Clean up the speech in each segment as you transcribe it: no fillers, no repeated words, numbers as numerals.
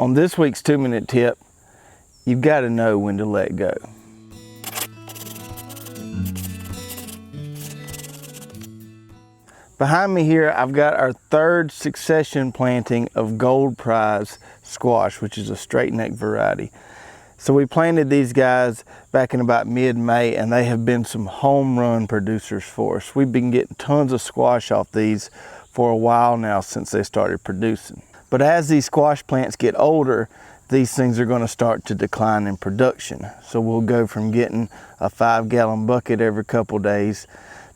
On this week's 2-minute tip, you've got to know when to let go. Behind me here, I've got our third succession planting of Gold Prize squash, which is a straight neck variety. So we planted these guys back in about mid-May, and they have been some home run producers for us. We've been getting tons of squash off these for a while now since they started producing. But as these squash plants get older, these things are going to start to decline in production. So we'll go from getting a 5-gallon bucket every couple days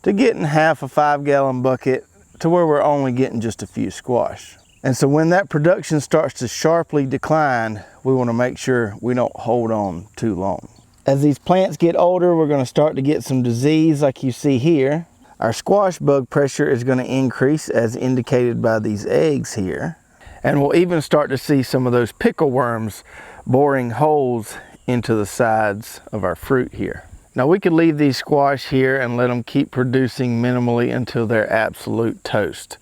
to getting half a 5-gallon bucket to where we're only getting just a few squash. And so when that production starts to sharply decline, we want to make sure we don't hold on too long. As these plants get older, we're going to start to get some disease like you see here. Our squash bug pressure is going to increase as indicated by these eggs here. And we'll even start to see some of those pickle worms boring holes into the sides of our fruit here. Now we could leave these squash here and let them keep producing minimally until they're absolute toast.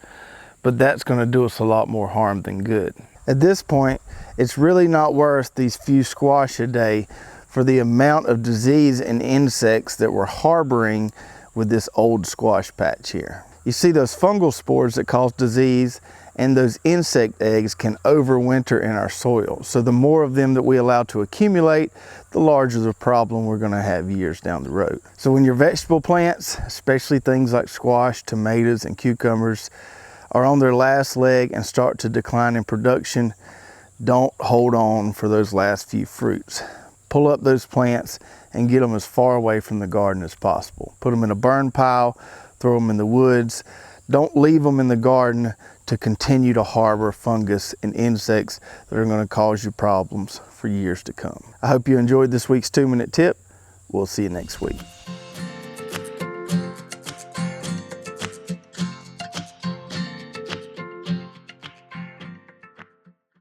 But that's going to do us a lot more harm than good. At this point, it's really not worth these few squash a day for the amount of disease and insects that we're harboring with this old squash patch here. You see those fungal spores that cause disease, and those insect eggs can overwinter in our soil. So the more of them that we allow to accumulate, the larger the problem we're going to have years down the road. So when your vegetable plants, especially things like squash, tomatoes, and cucumbers, are on their last leg and start to decline in production, don't hold on for those last few fruits. Pull up those plants and get them as far away from the garden as possible. Put them in a burn pile, throw them in the woods. Don't leave them in the garden to continue to harbor fungus and insects that are going to cause you problems for years to come. I hope you enjoyed this week's 2-minute tip. We'll see you next week.